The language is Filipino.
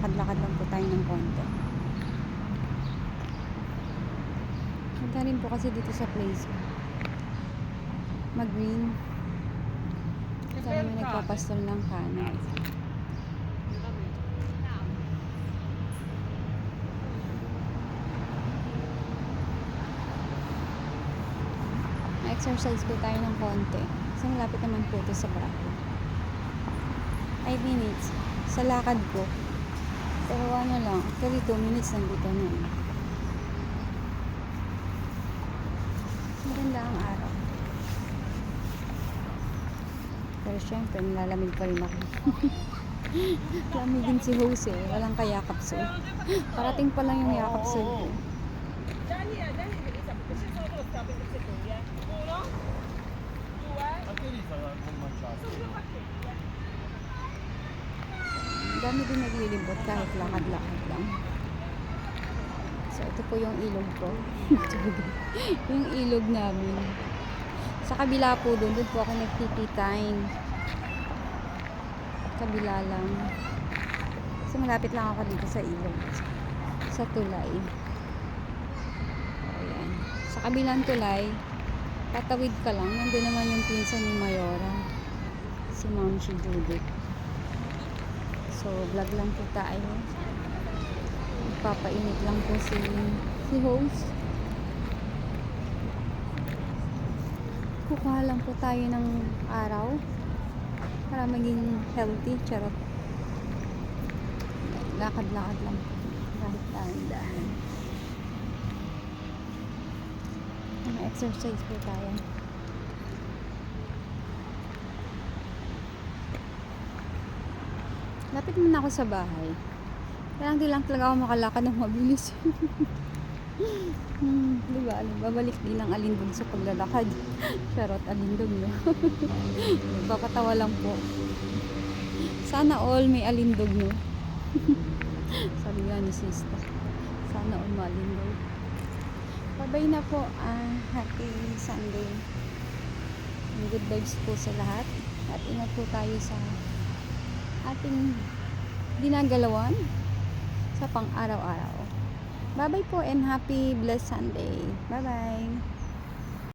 Lakad-lakad lang po tayo ng konti. Ganda rin po kasi dito sa place. Mag-green. Sana may nagpapastol ng kanin. Exercise po tayo ng konti. Kasi malapit naman po ito sa bahay. 5 minutes sa lakad ko. Pero ano lang, actually 2 minutes nandito na. Maganda ang araw. Pero syempre, nilalamig pa rin ako. Lamig din si Jose. Walang kayakap so. Parating pa lang yung yakap so. Dami din naglilibot kahit lakad-lakad lang. So ito po yung ilog ko. Yung ilog namin. Sa kabila po doon po ako nagtititime. Kabila lang. Kasi malapit lang ako dito sa ilog. Sa tulay. Ayan. Sa kabilang tulay, tatawid ka lang. Nandun naman yung pinsan ni Mayora. Si Ma'am si Judith. So, vlog lang po tayo. Magpapainit lang po si host. Kukuha lang po tayo ng araw para maging healthy. Charot. Lakad-lakad lang. Kahit dahan-dahan. Exercise po tayo. Lapit naman ako sa bahay. Kaya di lang talaga ako makalakad ng mabilis. Diba? Babalik din ang alindog sa paglalakad. Charot, alindog no? Papatawa lang po. Sana all may alindog no? Sabi nga ni sister. Sana all malindog. Bye-bye na po. Happy Sunday. Good vibes po sa lahat. At ingat po tayo sa ating ginagalawan sa pang-araw-araw. Bye-bye po and happy blessed Sunday. Bye-bye.